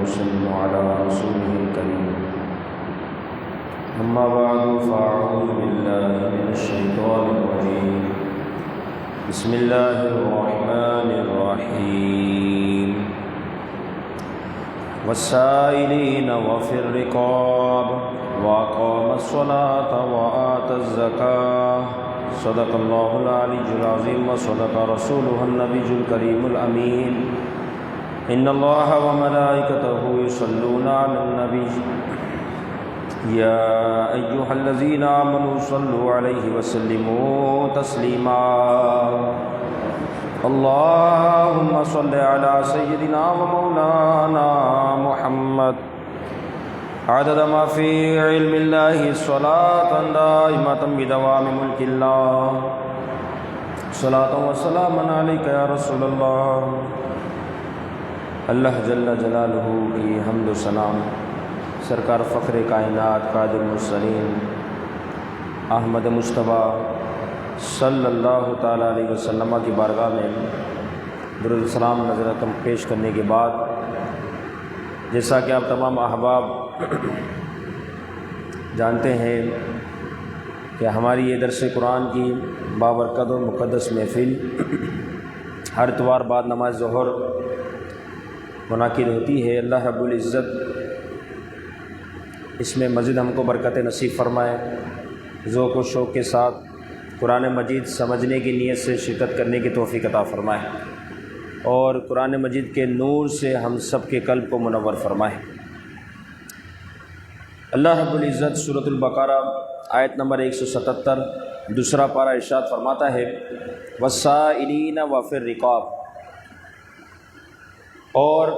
وسلموا على رسوله الكريم. أما بعد فأعوذ بالله من الشيطان الرجيم. بسم الله الرحمن الرحيم. والسائلين وفي الرقاب وأقام الصلاة وآتى الزكاة. صدق الله العلي العظيم وصدق رسوله النبي الكريم الأمين. إن الله وملائكته يصلون على النبي يا أيها الذين آمنوا صلوا عليه وسلموا تسليما. اللهم صل على سيدنا ومولانا محمد عدد ما في علم الله صلاة دائمة بدوام ملك الله. صلاة وسلام عليك يا رسول الله. اللہ جل جلالہ کی حمد و سلام سرکار فخر کائنات قائد المرسلین احمد مصطفیٰ صلی اللہ تعالیٰ علیہ وسلم کی بارگاہ میں درود السلام نظرت پیش کرنے کے بعد، جیسا کہ آپ تمام احباب جانتے ہیں کہ ہماری یہ درس قرآن کی بابرکت و مقدس محفل ہر اتوار بعد نماز ظہر منعقد ہوتی ہے. اللہ رب العزت اس میں مزید ہم کو برکت نصیب فرمائے، ذوق و شوق کے ساتھ قرآن مجید سمجھنے کی نیت سے شرکت کرنے کی توفیق عطا فرمائے، اور قرآن مجید کے نور سے ہم سب کے قلب کو منور فرمائے. اللہ رب العزت سورۃ البقرہ آیت نمبر 177 دوسرا پارہ ارشاد فرماتا ہے والسائلین وفی الرقاب، اور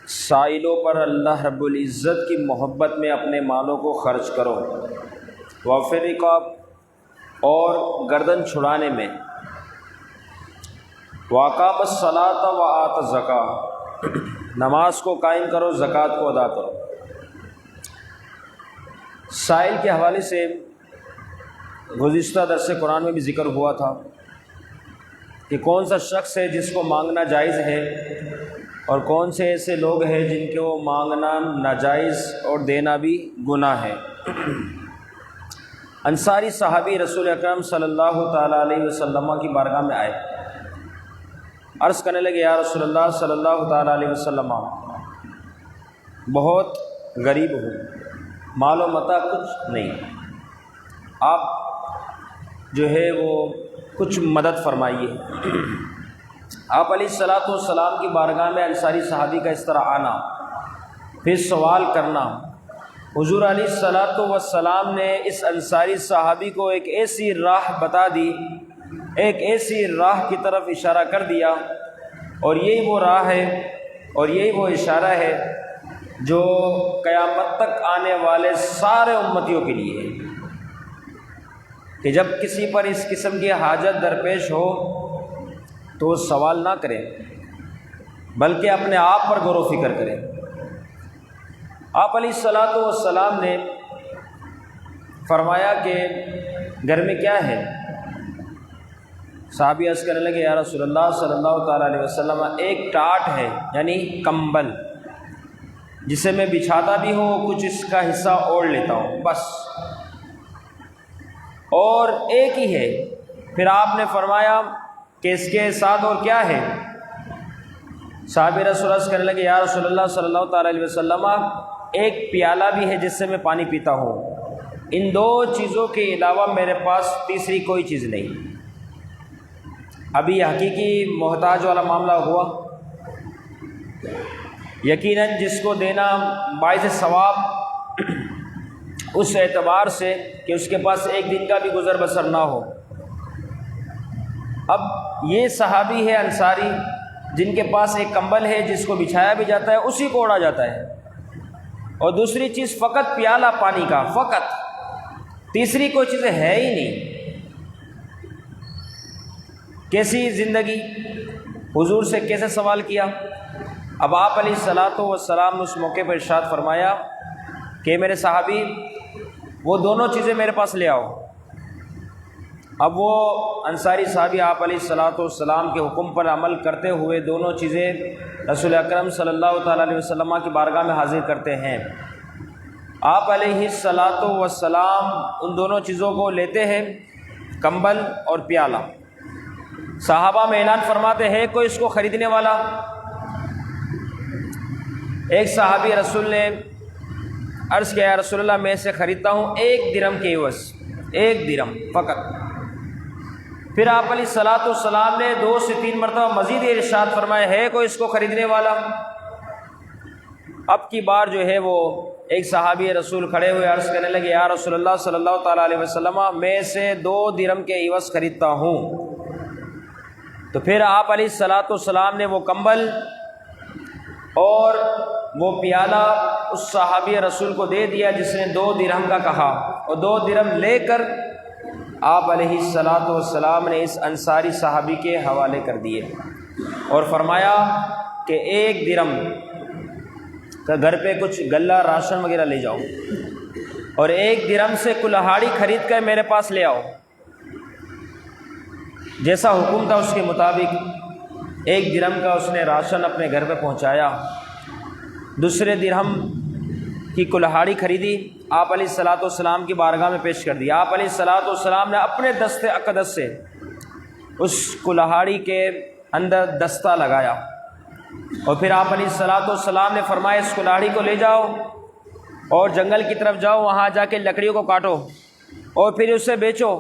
سائلوں پر اللہ رب العزت کی محبت میں اپنے مالوں کو خرچ کرو، وفی الرقاب اور گردن چھڑانے میں، واقام الصلاۃ وآت الزکاۃ نماز کو قائم کرو، زکوٰۃ کو ادا کرو. سائل کے حوالے سے گزشتہ درس قرآن میں بھی ذکر ہوا تھا کہ کون سا شخص ہے جس کو مانگنا جائز ہے، اور کون سے ایسے لوگ ہیں جن کو مانگنا ناجائز اور دینا بھی گناہ ہے. انصاری صحابی رسول اکرم صلی اللہ تعالیٰ علیہ وسلم کی بارگاہ میں آئے، عرض کرنے لگے یا رسول اللہ صلی اللہ تعالیٰ علیہ وسلم، بہت غریب ہوں، مال و متاع کچھ نہیں، آپ جو ہے وہ کچھ مدد فرمائیے. آپ علیہ الصلاۃ والسلام کی بارگاہ میں انصاری صحابی کا اس طرح آنا، پھر سوال کرنا، حضور علیہ الصلاۃ والسلام نے اس انصاری صحابی کو ایک ایسی راہ بتا دی، ایک ایسی راہ کی طرف اشارہ کر دیا، اور یہی وہ راہ ہے اور یہی وہ اشارہ ہے جو قیامت تک آنے والے سارے امتیوں کے لیے ہے کہ جب کسی پر اس قسم کی حاجت درپیش ہو تو وہ سوال نہ کریں بلکہ اپنے آپ پر غور و فکر کریں. آپ علیہ الصلاۃ والسلام نے فرمایا کہ گھر میں کیا ہے؟ صحابی عرض کرنے لگے یا رسول اللہ صلی اللہ تعالیٰ علیہ وسلم، ایک ٹاٹ ہے، یعنی کمبل، جسے میں بچھاتا بھی ہوں، کچھ اس کا حصہ اوڑھ لیتا ہوں بس، اور ایک ہی ہے. پھر آپ نے فرمایا کہ اس کے ساتھ اور کیا ہے؟ صحابی رسول عرض کرنے لگے یا رسول اللہ صلی اللہ تعالیٰ علیہ وسلم، ایک پیالہ بھی ہے جس سے میں پانی پیتا ہوں، ان دو چیزوں کے علاوہ میرے پاس تیسری کوئی چیز نہیں. ابھی حقیقی محتاج والا معاملہ ہوا. یقیناً جس کو دینا باعث ثواب اس اعتبار سے کہ اس کے پاس ایک دن کا بھی گزر بسر نہ ہو. اب یہ صحابی ہے انصاری جن کے پاس ایک کمبل ہے جس کو بچھایا بھی جاتا ہے، اسی کو اوڑھا جاتا ہے، اور دوسری چیز فقط پیالہ پانی کا، فقط، تیسری کوئی چیز ہے ہی نہیں. کیسی زندگی! حضور سے کیسے سوال کیا؟ اب آپ علیہ الصلاۃ والسلام نے اس موقع پر ارشاد فرمایا کہ میرے صحابی وہ دونوں چیزیں میرے پاس لے آؤ. اب وہ انصاری صحابی آپ علیہ الصلاۃ والسلام کے حکم پر عمل کرتے ہوئے دونوں چیزیں رسول اکرم صلی اللہ تعالیٰ علیہ وسلم کی بارگاہ میں حاضر کرتے ہیں۔ آپ علیہ الصلاۃ والسلام ان دونوں چیزوں کو لیتے ہیں، کمبل اور پیالہ۔ صحابہ میں اعلان فرماتے ہیں کوئی اس کو خریدنے والا؟ ایک صحابی رسول نے عرض کیا، یا رسول اللہ میں اسے خریدتا ہوں 1 درہم کے عوض، 1 درہم فقط۔ پھر آپ علیہ الصلاۃ والسلام نے 2 سے 3 مرتبہ مزید ارشاد فرمایا ہے کوئی اس کو خریدنے والا؟ اب کی بار جو ہے وہ ایک صحابی رسول کھڑے ہوئے عرض کرنے لگے، یا رسول اللہ صلی اللہ تعالیٰ علیہ وسلم میں سے 2 درہم کے عوض خریدتا ہوں۔ تو پھر آپ علیہ الصلاۃ والسلام نے وہ کمبل اور وہ پیالہ اس صحابی رسول کو دے دیا جس نے 2 درہم کا کہا، اور 2 درہم لے کر آپ علیہ الصلاۃ والسلام نے اس انصاری صحابی کے حوالے کر دیے اور فرمایا کہ 1 درہم کا گھر پہ کچھ غلہ راشن وغیرہ لے جاؤ، اور 1 درہم سے کلہاڑی خرید کر میرے پاس لے آؤ۔ جیسا حکم تھا اس کے مطابق 1 درہم کا اس نے راشن اپنے گھر پہ پہنچایا۔ دوسرے درہم کی کلہاڑی خریدی، آپ علیہ الصلاۃ والسلام کی بارگاہ میں پیش کر دی۔ آپ علیہ الصلاۃ والسلام نے اپنے دست اقدس سے اس کلہاڑی کے اندر دستہ لگایا، اور پھر آپ علیہ الصلاۃ والسلام نے فرمایا اس کلہاڑی کو لے جاؤ اور جنگل کی طرف جاؤ، وہاں جا کے لکڑیوں کو کاٹو اور پھر اسے بیچو،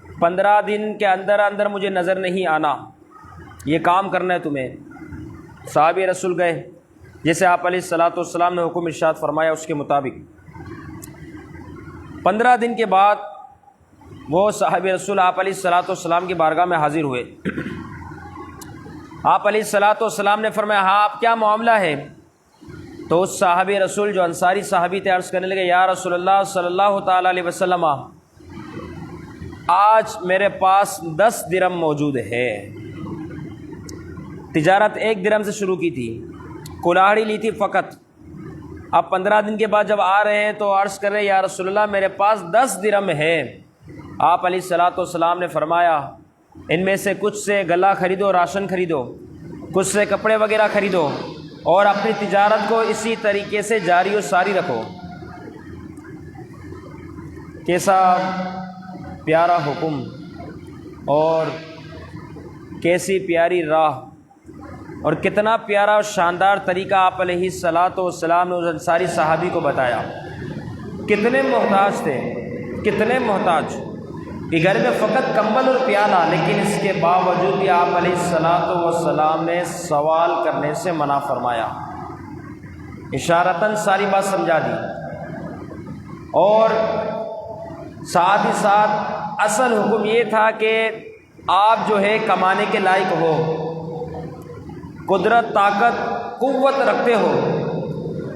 15 دن کے اندر اندر مجھے نظر نہیں آنا، یہ کام کرنا ہے تمہیں۔ صحابی رسول گئے، جیسے آپ علیہ الصلاۃ والسلام نے حکم ارشاد فرمایا اس کے مطابق 15 دن کے بعد وہ صحابی رسول آپ علیہ الصلاۃ والسلام کی بارگاہ میں حاضر ہوئے۔ آپ علیہ الصلاۃ والسلام نے فرمایا ہاں اب کیا معاملہ ہے؟ تو اس صحابی رسول جو انصاری صحابی تھے عرض کرنے لگے، یا رسول اللہ صلی اللہ تعالیٰ علیہ وسلم آج میرے پاس 10 درہم موجود ہے۔ تجارت 1 درہم سے شروع کی تھی، کلاہڑی لی تھی فقط۔ اب 15 دن کے بعد جب آ رہے ہیں تو عرض کر رہے یا رسول اللہ میرے پاس 10 درہم ہے۔ آپ علیہ الصلاۃ والسلام نے فرمایا ان میں سے کچھ سے غلہ خریدو، راشن خریدو، کچھ سے کپڑے وغیرہ خریدو، اور اپنی تجارت کو اسی طریقے سے جاری و ساری رکھو۔ کیسا پیارا حکم اور کیسی پیاری راہ، اور کتنا پیارا اور شاندار طریقہ آپ علیہ الصلاۃ والسلام نے اس انصاری صحابی کو بتایا۔ کتنے محتاج تھے، کتنے محتاج، کہ گھر میں فقط کمبل اور پیالہ، لیکن اس کے باوجود بھی آپ علیہ الصلاۃ والسلام نے سوال کرنے سے منع فرمایا، اشارتاً ساری بات سمجھا دی، اور ساتھ ہی ساتھ اصل حکم یہ تھا کہ آپ جو ہے کمانے کے لائق ہو، قدرت، طاقت، قوت رکھتے ہو،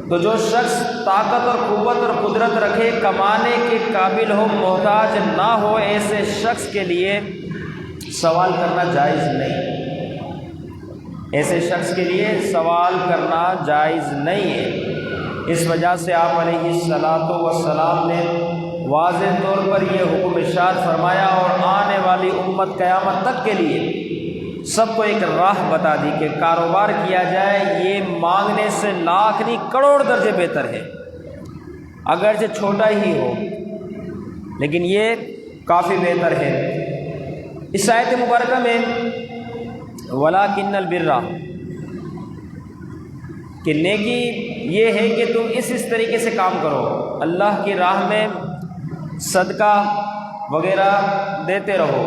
تو جو شخص طاقت اور قوت اور قدرت رکھے، کمانے کے قابل ہو، محتاج نہ ہو، ایسے شخص کے لیے سوال کرنا جائز نہیں، ایسے شخص کے لیے سوال کرنا جائز نہیں ہے۔ اس وجہ سے آپ علیہ الصلاۃ والسلام نے واضح طور پر یہ حکم ارشاد فرمایا، اور آنے والی امت قیامت تک کے لیے سب کو ایک راہ بتا دی کہ کاروبار کیا جائے، یہ مانگنے سے لاکھ نہیں کروڑ درجے بہتر ہے، اگرچہ چھوٹا ہی ہو لیکن یہ کافی بہتر ہے۔ اس آیت مبارکہ میں وَلَٰكِنَّ الْبِرَّ کہ نیکی یہ ہے کہ تم اس طریقے سے کام کرو، اللہ کی راہ میں صدقہ وغیرہ دیتے رہو،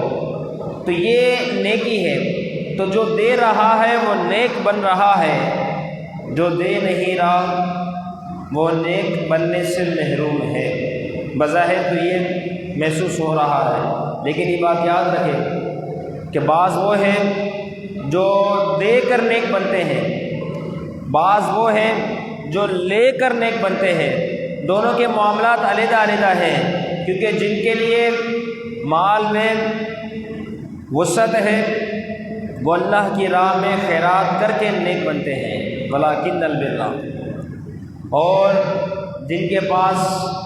تو یہ نیکی ہے۔ تو جو دے رہا ہے وہ نیک بن رہا ہے، جو دے نہیں رہا وہ نیک بننے سے محروم ہے۔ بظاہر تو یہ محسوس ہو رہا ہے، لیکن یہ بات یاد رکھے کہ بعض وہ ہیں جو دے کر نیک بنتے ہیں، بعض وہ ہیں جو لے کر نیک بنتے ہیں، دونوں کے معاملات علیحدہ علیحدہ ہیں، کیونکہ جن کے لیے مال میں وسعت ہے وہ اللہ کی راہ میں خیرات کر کے نیک بنتے ہیں، وَلَٰكِنَّ الْبِرَّ، اور جن کے پاس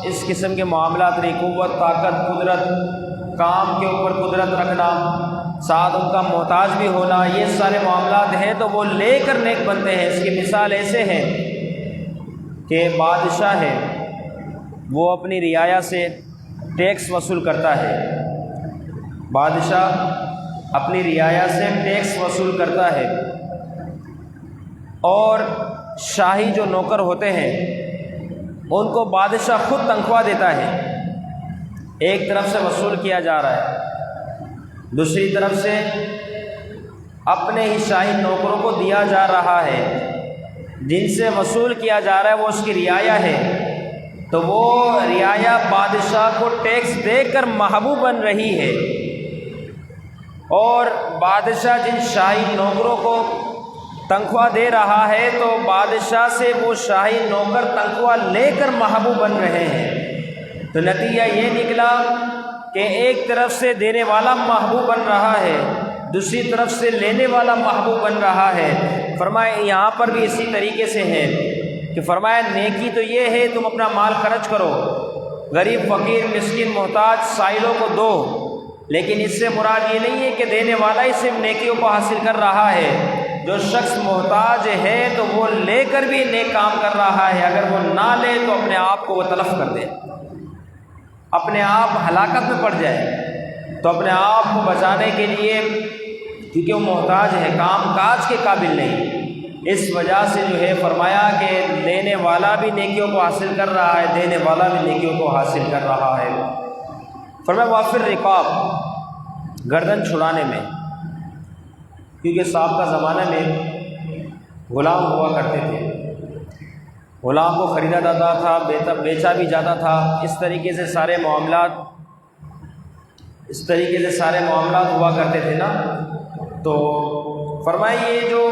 اس قسم کے معاملات نہیں، قوت، طاقت، قدرت، کام کے اوپر قدرت رکھنا، ساتھ ان کا محتاج بھی ہونا، یہ سارے معاملات ہیں تو وہ لے کر نیک بنتے ہیں۔ اس کی مثال ایسے ہے کہ بادشاہ ہے، وہ اپنی رعایا سے ٹیکس وصول کرتا ہے، بادشاہ اپنی رعایا سے ٹیکس وصول کرتا ہے، اور شاہی جو نوکر ہوتے ہیں ان کو بادشاہ خود تنخواہ دیتا ہے۔ ایک طرف سے وصول کیا جا رہا ہے، دوسری طرف سے اپنے ہی شاہی نوکروں کو دیا جا رہا ہے۔ جن سے وصول کیا جا رہا ہے وہ اس کی رعایا ہے، تو وہ رعایا بادشاہ کو ٹیکس دے کر محبوب بن رہی ہے، اور بادشاہ جن شاہی نوکروں کو تنخواہ دے رہا ہے تو بادشاہ سے وہ شاہی نوکر تنخواہ لے کر محبوب بن رہے ہیں۔ تو نتیجہ یہ نکلا کہ ایک طرف سے دینے والا محبوب بن رہا ہے، دوسری طرف سے لینے والا محبوب بن رہا ہے۔ فرمایا یہاں پر بھی اسی طریقے سے ہے کہ فرمایا نیکی تو یہ ہے تم اپنا مال خرچ کرو، غریب فقیر مسکین محتاج سائلوں کو دو، لیکن اس سے مراد یہ نہیں ہے کہ دینے والا ہی صرف نیکیوں کو حاصل کر رہا ہے۔ جو شخص محتاج ہے تو وہ لے کر بھی نیک کام کر رہا ہے، اگر وہ نہ لے تو اپنے آپ کو وہ تلف کر دے، اپنے آپ ہلاکت میں پڑ جائے۔ تو اپنے آپ کو بچانے کے لیے، کیونکہ وہ محتاج ہے، کام کاج کے قابل نہیں، اس وجہ سے جو ہے فرمایا کہ دینے والا بھی نیکیوں کو حاصل کر رہا ہے، دینے والا بھی نیکیوں کو حاصل کر رہا ہے۔ فرمایا وافر رقاب، گردن چھڑانے میں، کیونکہ سابقہ زمانے میں غلام ہوا کرتے تھے، غلام کو خریدا جاتا تھا، بیچا بھی جاتا تھا، اس طریقے سے سارے معاملات ہوا کرتے تھے نا۔ تو فرمایا یہ جو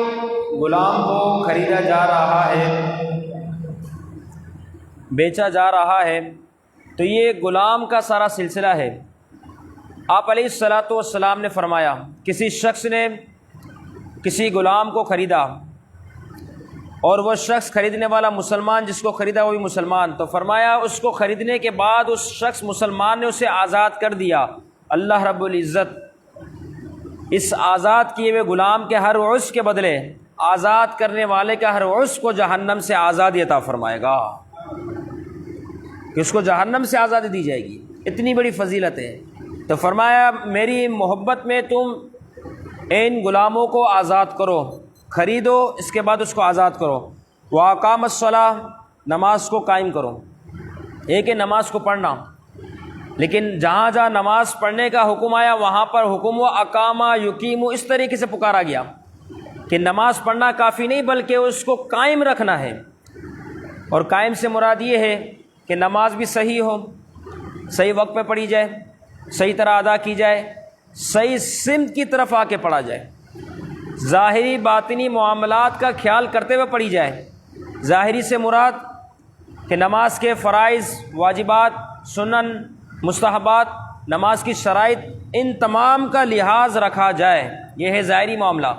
غلام کو خریدا جا رہا ہے، بیچا جا رہا ہے، تو یہ غلام کا سارا سلسلہ ہے۔ آپ علیہ الصلاۃ والسلام نے فرمایا کسی شخص نے کسی غلام کو خریدا، اور وہ شخص خریدنے والا مسلمان، جس کو خریدا وہ بھی مسلمان، تو فرمایا اس کو خریدنے کے بعد اس شخص مسلمان نے اسے آزاد کر دیا، اللہ رب العزت اس آزاد کیے ہوئے غلام کے ہر عضو کے بدلے آزاد کرنے والے کا ہر عضو کو جہنم سے آزادی عطا فرمائے گا، کہ اس کو جہنم سے آزادی دی جائے گی۔ اتنی بڑی فضیلت ہے۔ تو فرمایا میری محبت میں تم ان غلاموں کو آزاد کرو، خریدو، اس کے بعد اس کو آزاد کرو۔ وَأَقَامَ الصَّلَاةَ، نماز کو قائم کرو۔ ایک ہے نماز کو پڑھنا، لیکن جہاں جہاں نماز پڑھنے کا حکم آیا وہاں پر حکم و اقامہ یقیمو اس طریقے سے پکارا گیا کہ نماز پڑھنا کافی نہیں بلکہ اس کو قائم رکھنا ہے۔ اور قائم سے مراد یہ ہے کہ نماز بھی صحیح ہو، صحیح وقت پہ پڑھی جائے، صحیح طرح ادا کی جائے، صحیح سمت کی طرف آ کے پڑھا جائے، ظاہری باطنی معاملات کا خیال کرتے ہوئے پڑھی جائے۔ ظاہری سے مراد کہ نماز کے فرائض، واجبات، سنن، مستحبات، نماز کی شرائط، ان تمام کا لحاظ رکھا جائے، یہ ہے ظاہری معاملہ۔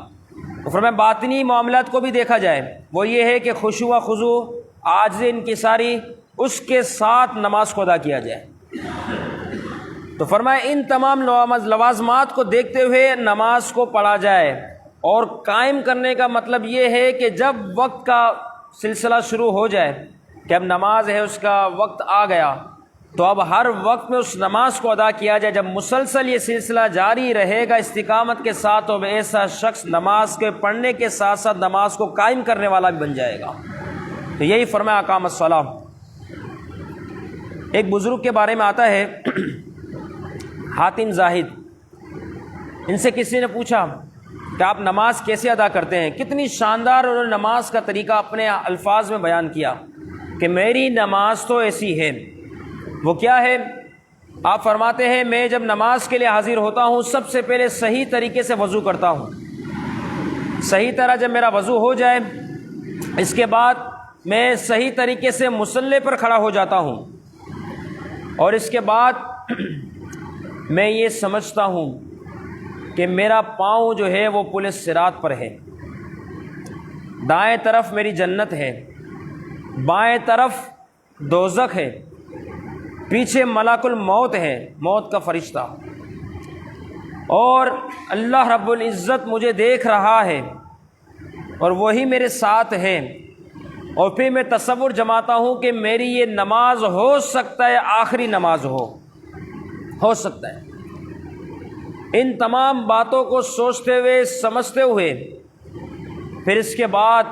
فرمایا باطنی معاملات کو بھی دیکھا جائے، وہ یہ ہے کہ خشوع و خضوع، عاجزی، انکساری، اس کے ساتھ نماز کو ادا کیا جائے۔ تو فرمایا ان تمام لوازمات کو دیکھتے ہوئے نماز کو پڑھا جائے۔ اور قائم کرنے کا مطلب یہ ہے کہ جب وقت کا سلسلہ شروع ہو جائے کہ اب نماز ہے، اس کا وقت آ گیا، تو اب ہر وقت میں اس نماز کو ادا کیا جائے۔ جب مسلسل یہ سلسلہ جاری رہے گا استقامت کے ساتھ، تو ایسا شخص نماز کے پڑھنے کے ساتھ ساتھ نماز کو قائم کرنے والا بھی بن جائے گا۔ تو یہی فرمایا اقام الصلاۃ۔ ایک بزرگ کے بارے میں آتا ہے حاتم زاہد، ان سے کسی نے پوچھا کہ آپ نماز کیسے ادا کرتے ہیں؟ کتنی شاندار انہوں نے نماز کا طریقہ اپنے الفاظ میں بیان کیا کہ میری نماز تو ایسی ہے۔ وہ کیا ہے؟ آپ فرماتے ہیں میں جب نماز کے لیے حاضر ہوتا ہوں سب سے پہلے صحیح طریقے سے وضو کرتا ہوں، صحیح طرح جب میرا وضو ہو جائے اس کے بعد میں صحیح طریقے سے مصلی پر کھڑا ہو جاتا ہوں، اور اس کے بعد میں یہ سمجھتا ہوں کہ میرا پاؤں جو ہے وہ پل صراط پر ہے، دائیں طرف میری جنت ہے، بائیں طرف دوزخ ہے، پیچھے ملک الموت ہے، موت کا فرشتہ، اور اللہ رب العزت مجھے دیکھ رہا ہے اور وہی میرے ساتھ ہے، اور پھر میں تصور جماتا ہوں کہ میری یہ نماز ہو سکتا ہے آخری نماز ہو سکتا ہے۔ ان تمام باتوں کو سوچتے ہوئے سمجھتے ہوئے پھر اس کے بعد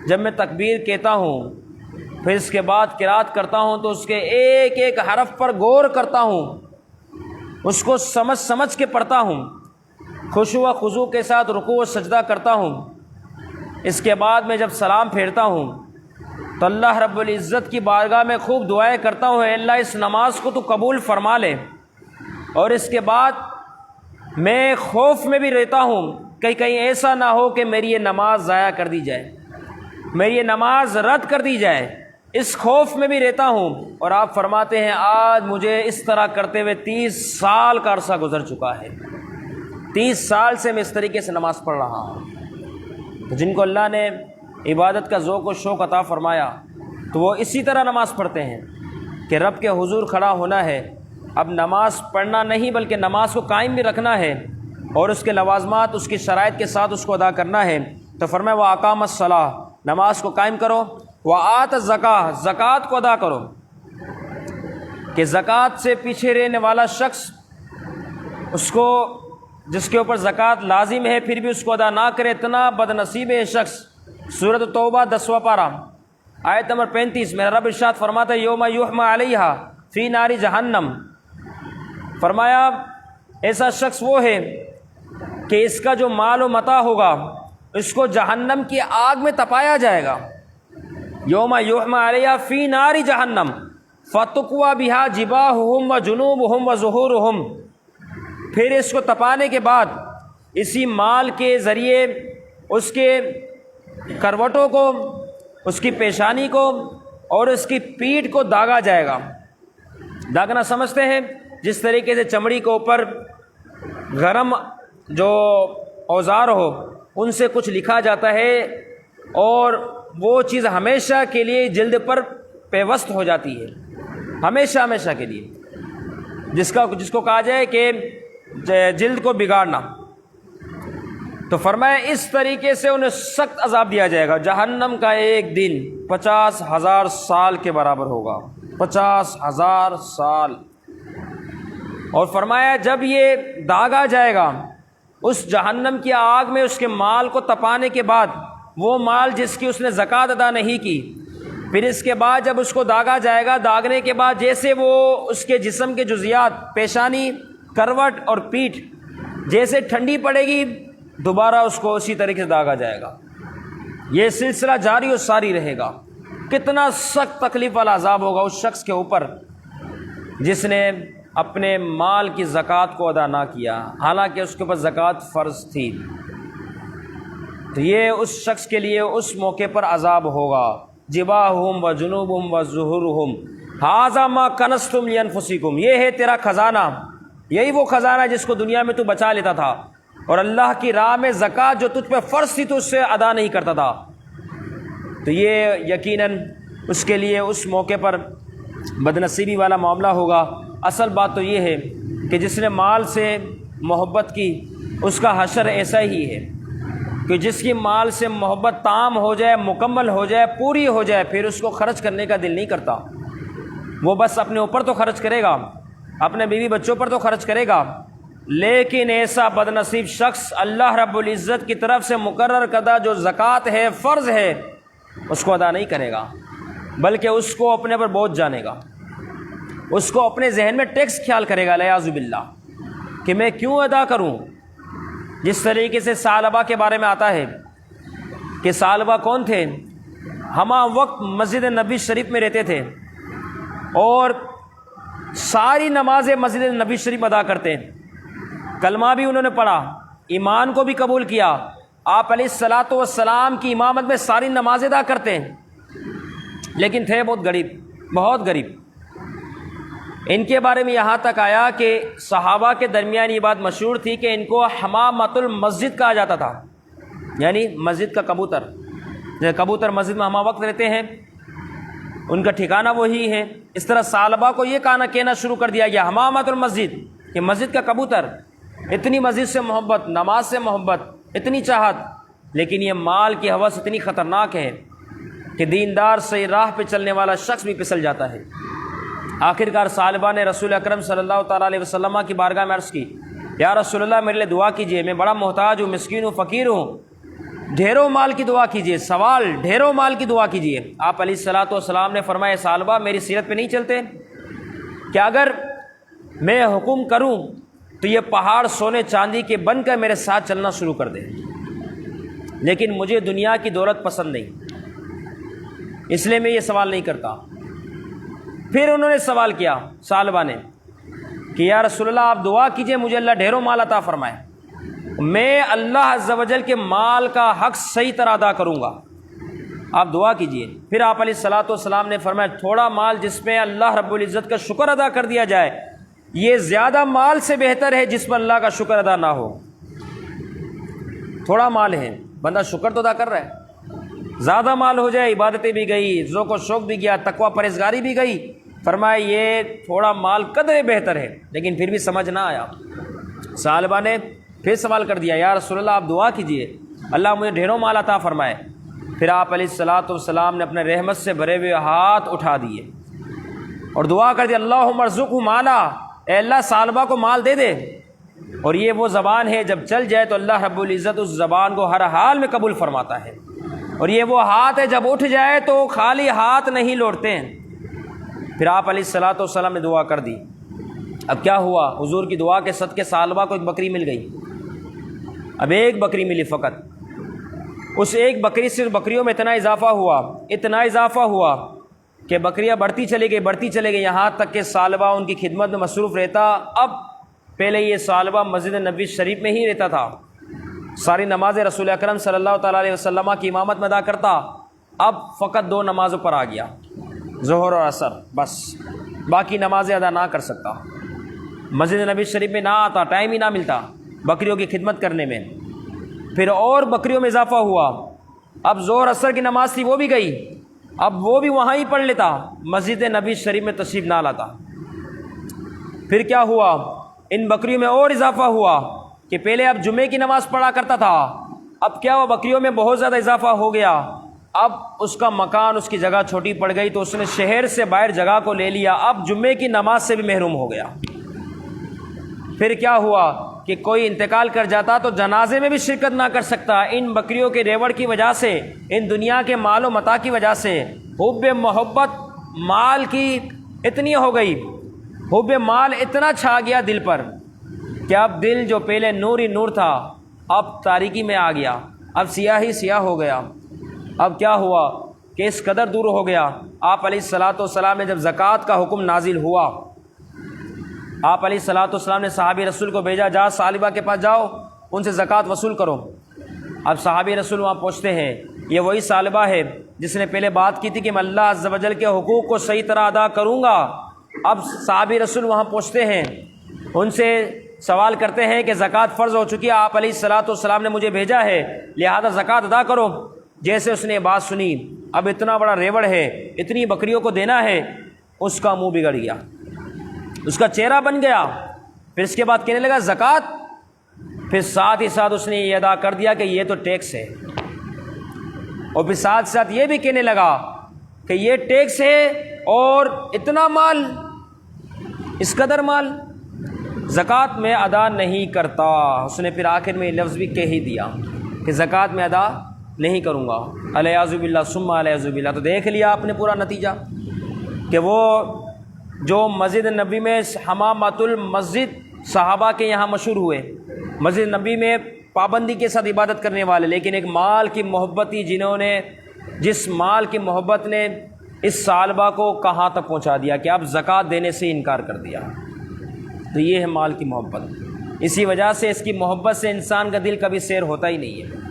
جب میں تکبیر کہتا ہوں، پھر اس کے بعد قرات کرتا ہوں تو اس کے ایک ایک حرف پر غور کرتا ہوں، اس کو سمجھ کے پڑھتا ہوں، خشوع و خضوع کے ساتھ رکوع و سجدہ کرتا ہوں۔ اس کے بعد میں جب سلام پھیرتا ہوں تو اللہ رب العزت کی بارگاہ میں خوب دعائیں کرتا ہوں، اے اللہ اس نماز کو تو قبول فرما لے۔ اور اس کے بعد میں خوف میں بھی رہتا ہوں کہ کہیں ایسا نہ ہو کہ میری یہ نماز ضائع کر دی جائے، میری یہ نماز رد کر دی جائے، اس خوف میں بھی رہتا ہوں۔ اور آپ فرماتے ہیں آج مجھے اس طرح کرتے ہوئے 30 سال کا عرصہ گزر چکا ہے، 30 سال سے میں اس طریقے سے نماز پڑھ رہا ہوں۔ تو جن کو اللہ نے عبادت کا ذوق و شوق عطا فرمایا تو وہ اسی طرح نماز پڑھتے ہیں کہ رب کے حضور کھڑا ہونا ہے، اب نماز پڑھنا نہیں بلکہ نماز کو قائم بھی رکھنا ہے اور اس کے لوازمات اس کی شرائط کے ساتھ اس کو ادا کرنا ہے۔ تو فرمایا وَأَقَامَ الصَّلَاةَ، نماز کو قائم کرو، وَآتَ الزَّکَاةَ، زکوٰۃ کو ادا کرو۔ کہ زکوٰۃ سے پیچھے رہنے والا شخص، اس کو جس کے اوپر زکوٰۃ لازم ہے پھر بھی اس کو ادا نہ کرے، اتنا بد نصیب ہے شخص۔ سورۃ توبہ 10واں پارہ آیت نمبر 35 میرا رب ارشاد فرماتا ہے یوم یحمى علیہا فی نار جہنم، فرمایا ایسا شخص وہ ہے کہ اس کا جو مال و متاع ہوگا اس کو جہنم کی آگ میں تپایا جائے گا۔ یوم یحمى علیہا فی نار جہنم فتقوی بہا جباہہم وجنوبہم وظہورہم، پھر اس کو تپانے کے بعد اسی مال کے ذریعے اس کے کروٹوں کو، اس کی پیشانی کو اور اس کی پیٹھ کو داغا جائے گا۔ داغنا سمجھتے ہیں جس طریقے سے چمڑی کے اوپر گرم جو اوزار ہو ان سے کچھ لکھا جاتا ہے اور وہ چیز ہمیشہ کے لیے جلد پر پیوست ہو جاتی ہے، ہمیشہ کے لیے، جس کو کہا جائے کہ جلد کو بگاڑنا۔ تو فرمایا اس طریقے سے انہیں سخت عذاب دیا جائے گا۔ جہنم کا ایک دن 50,000 سال کے برابر ہوگا، 50,000 سال۔ اور فرمایا جب یہ داغا جائے گا اس جہنم کی آگ میں اس کے مال کو تپانے کے بعد، وہ مال جس کی اس نے زکوٰۃ ادا نہیں کی، پھر اس کے بعد جب اس کو داغا جائے گا، داغنے کے بعد جیسے وہ اس کے جسم کے جزیات، پیشانی، کروٹ اور پیٹھ جیسے ٹھنڈی پڑے گی، دوبارہ اس کو اسی طریقے سے داغا جائے گا۔ یہ سلسلہ جاری و ساری رہے گا۔ کتنا سخت تکلیف والا عذاب ہوگا اس شخص کے اوپر جس نے اپنے مال کی زکوٰۃ کو ادا نہ کیا، حالانکہ اس کے اوپر زکوٰۃ فرض تھی۔ تو یہ اس شخص کے لیے اس موقع پر عذاب ہوگا۔ جباہہم وجنوبہم وظہورہم ھذا ما کنزتم لانفسکم، یہ ہے تیرا خزانہ، یہی وہ خزانہ جس کو دنیا میں تو بچا لیتا تھا اور اللہ کی راہ میں زکوٰۃ جو تجھ پہ فرض تھی تو اس سے ادا نہیں کرتا تھا۔ تو یہ یقیناً اس کے لیے اس موقع پر بدنصیبی والا معاملہ ہوگا۔ اصل بات تو یہ ہے کہ جس نے مال سے محبت کی اس کا حشر ایسا ہی ہے کہ جس کی مال سے محبت تام ہو جائے، مکمل ہو جائے، پوری ہو جائے، پھر اس کو خرچ کرنے کا دل نہیں کرتا۔ وہ بس اپنے اوپر تو خرچ کرے گا، اپنے بیوی بچوں پر تو خرچ کرے گا، لیکن ایسا بدنصیب شخص اللہ رب العزت کی طرف سے مقرر کردہ جو زکوٰۃ ہے، فرض ہے، اس کو ادا نہیں کرے گا، بلکہ اس کو اپنے پر بوجھ جانے گا، اس کو اپنے ذہن میں ٹیکس خیال کرے گا والعیاذ باللہ کہ میں کیوں ادا کروں۔ جس طریقے سے ثعلبہ کے بارے میں آتا ہے کہ ثعلبہ کون تھے؟ ہمہ وقت مسجد نبی شریف میں رہتے تھے اور ساری نمازیں مسجد نبی شریف ادا کرتے ہیں، کلمہ بھی انہوں نے پڑھا، ایمان کو بھی قبول کیا، آپ علیہ الصلاۃ والسلام کی امامت میں ساری نمازیں ادا کرتے ہیں، لیکن تھے بہت غریب۔ ان کے بارے میں یہاں تک آیا کہ صحابہ کے درمیان یہ بات مشہور تھی کہ ان کو حمامۃ المسجد کہا جاتا تھا، یعنی مسجد کا کبوتر۔ جیسے کبوتر مسجد میں ہمہ وقت رہتے ہیں، ان کا ٹھکانہ وہی ہے، اس طرح ثعلبہ کو یہ کہنا شروع کر دیا گیا حمامۃ المسجد، کہ مسجد کا کبوتر۔ اتنی مسجد سے محبت، نماز سے محبت، اتنی چاہت، لیکن یہ مال کی ہوس اتنی خطرناک ہے کہ دیندار صحیح راہ پہ چلنے والا شخص بھی پھسل جاتا ہے۔ آخرکار صالبہ نے رسول اکرم صلی اللہ تعالیٰ علیہ وسلم کی بارگاہ میں عرض کی، یا رسول اللہ میرے لیے دعا کیجیے، میں بڑا محتاج ہوں، مسکین ہوں، فقیر ہوں، ڈھیروں مال کی دعا کیجیے، سوال ڈھیروں مال کی دعا کیجیے۔ آپ علیہ الصلاۃ والسلام نے فرمایا، صالبہ میری سیرت پہ نہیں چلتے کہ اگر میں حکم کروں تو یہ پہاڑ سونے چاندی کے بن کر میرے ساتھ چلنا شروع کر دے، لیکن مجھے دنیا کی دولت پسند نہیں، اس لیے میں یہ سوال نہیں کرتا۔ پھر انہوں نے سوال کیا صالبہ نے کہ یا رسول اللہ آپ دعا کیجئے مجھے اللہ ڈھیروں مال عطا فرمائے، میں اللہ عز و جل کے مال کا حق صحیح طرح ادا کروں گا، آپ دعا کیجئے۔ پھر آپ علیہ الصلاۃ والسلام نے فرمایا، تھوڑا مال جس میں اللہ رب العزت کا شکر ادا کر دیا جائے یہ زیادہ مال سے بہتر ہے جس پر اللہ کا شکر ادا نہ ہو۔ تھوڑا مال ہے، بندہ شکر تو ادا کر رہا ہے، زیادہ مال ہو جائے عبادتیں بھی گئی، ذوق و شوق بھی گیا، تقوی پرہیزگاری بھی گئی، فرمایا یہ تھوڑا مال قدرے بہتر ہے، لیکن پھر بھی سمجھ نہ آیا۔ صالبہ نے پھر سوال کر دیا، یا رسول اللہ آپ دعا کیجئے اللہ مجھے ڈھیروں مال عطا فرمائے۔ پھر آپ علیہ الصلاۃ والسلام نے اپنے رحمت سے بھرے ہوئے ہاتھ اٹھا دیے اور دعا کر دی، اللہم ارزقہ مالا، اے اللہ صالبہ کو مال دے دے۔ اور یہ وہ زبان ہے جب چل جائے تو اللہ رب العزت اس زبان کو ہر حال میں قبول فرماتا ہے، اور یہ وہ ہاتھ ہے جب اٹھ جائے تو خالی ہاتھ نہیں لوٹتے ہیں۔ پھر آپ علیہ الصلاۃ والسلام نے دعا کر دی۔ اب کیا ہوا، حضور کی دعا کے صدقے صالبہ کو ایک بکری مل گئی، اب ایک بکری ملی فقط۔ اس ایک بکری سے بکریوں میں اتنا اضافہ ہوا کہ بکریاں بڑھتی چلی گئی یہاں تک کہ صالبہ ان کی خدمت میں مصروف رہتا۔ اب پہلے یہ صالبہ مسجد نبوی شریف میں ہی رہتا تھا، ساری نماز رسول اکرم صلی اللہ تعالیٰ علیہ وسلم کی امامت میں ادا کرتا، اب فقط 2 نمازوں پر آ گیا، ظہر اور عصر، بس باقی نمازیں ادا نہ کر سکتا، مسجد نبوی شریف میں نہ آتا، ٹائم ہی نہ ملتا بکریوں کی خدمت کرنے میں۔ پھر اور بکریوں میں اضافہ ہوا، اب ظہر عصر کی نماز تھی وہ بھی گئی، اب وہ بھی وہاں ہی پڑھ لیتا، مسجد نبوی شریف میں تشریف نہ لاتا۔ پھر کیا ہوا، ان بکریوں میں اور اضافہ ہوا کہ پہلے اب جمعے کی نماز پڑھا کرتا تھا، اب کیا ہوا بکریوں میں بہت زیادہ اضافہ ہو گیا، اب اس کا مکان، اس کی جگہ چھوٹی پڑ گئی تو اس نے شہر سے باہر جگہ کو لے لیا، اب جمعے کی نماز سے بھی محروم ہو گیا۔ پھر کیا ہوا کہ کوئی انتقال کر جاتا تو جنازے میں بھی شرکت نہ کر سکتا، ان بکریوں کے ریوڑ کی وجہ سے، ان دنیا کے مال و متاع کی وجہ سے حب محبت مال کی اتنی ہو گئی، حب مال اتنا چھا گیا دل پر کہ اب دل جو پہلے نور ہی نور تھا اب تاریکی میں آ گیا، اب سیاہ ہی سیاہ ہو گیا۔ اب کیا ہوا کہ اس قدر دور ہو گیا، آپ علیہ الصلاۃ والسلام نے جب زکوٰۃ کا حکم نازل ہوا، آپ علیہ الصلاۃ والسلام نے صحابی رسول کو بھیجا، جا صالبہ کے پاس جاؤ ان سے زکوٰۃ وصول کرو۔ اب صحابی رسول وہاں پہنچتے ہیں، یہ وہی صالبہ ہے جس نے پہلے بات کی تھی کہ میں اللہ عز و جل کے حقوق کو صحیح طرح ادا کروں گا۔ اب صحابی رسول وہاں پہنچتے ہیں، ان سے سوال کرتے ہیں کہ زکوٰۃ فرض ہو چکی ہے، آپ علیہ الصلاۃ والسلام نے مجھے بھیجا ہے لہذا زکوٰۃ ادا کرو۔ جیسے اس نے بات سنی، اب اتنا بڑا ریوڑ ہے، اتنی بکریوں کو دینا ہے، اس کا منہ بگڑ گیا، اس کا چہرہ بن گیا۔ پھر اس کے بعد کہنے لگا زکوٰۃ، پھر ساتھ ہی ساتھ اس نے یہ ادا کر دیا کہ یہ تو ٹیکس ہے، اور پھر ساتھ ساتھ یہ بھی کہنے لگا کہ یہ ٹیکس ہے اور اتنا مال، اس قدر مال زکوٰۃ میں ادا نہیں کرتا۔ اس نے پھر آخر میں یہ لفظ بھی کہہ ہی دیا کہ زکوٰۃ میں ادا نہیں کروں گا، الیاذ باللہ ثم الیاذ باللہ۔ تو دیکھ لیا آپ نے پورا نتیجہ کہ وہ جو مسجد نبی میں حمامۃ المسجد صحابہ کے یہاں مشہور ہوئے، مسجد نبی میں پابندی کے ساتھ عبادت کرنے والے، لیکن ایک مال کی محبتی جس مال کی محبت نے اس صالبہ کو کہاں تک پہنچا دیا کہ اب زکوٰۃ دینے سے انکار کر دیا۔ تو یہ ہے مال کی محبت، اسی وجہ سے اس کی محبت سے انسان کا دل کبھی سیر ہوتا ہی نہیں ہے،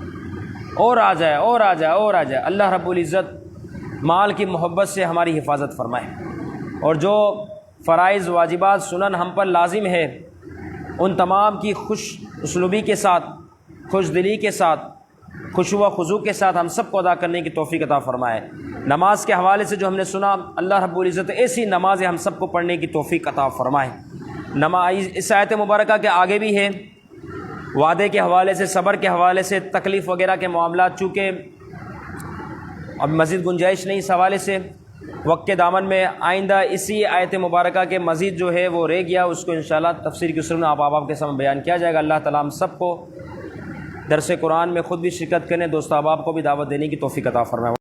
اور آ جائے اور آ جائے اور آ جائے۔ اللہ رب العزت مال کی محبت سے ہماری حفاظت فرمائے، اور جو فرائض واجبات سنن ہم پر لازم ہے ان تمام کی خوش اسلوبی کے ساتھ، خوش دلی کے ساتھ، خشوع و خضوع کے ساتھ ہم سب کو ادا کرنے کی توفیق عطا فرمائے۔ نماز کے حوالے سے جو ہم نے سنا، اللہ رب العزت ایسی نمازیں ہم سب کو پڑھنے کی توفیق عطا فرمائے۔ اس آیت مبارکہ کے آگے بھی ہے وعدے کے حوالے سے، صبر کے حوالے سے، تکلیف وغیرہ کے معاملات، چونکہ اب مزید گنجائش نہیں اس حوالے سے، وقت کے دامن میں آئندہ اسی آیت مبارکہ کے مزید جو ہے وہ رہ گیا، اس کو انشاءاللہ تفسیر کی صورت میں آپ کے سامنے بیان کیا جائے گا۔ اللہ تعالیٰ ہم سب کو درس قرآن میں خود بھی شرکت کرنے، دوست احباب کو بھی دعوت دینے کی توفیق عطا فرمائے۔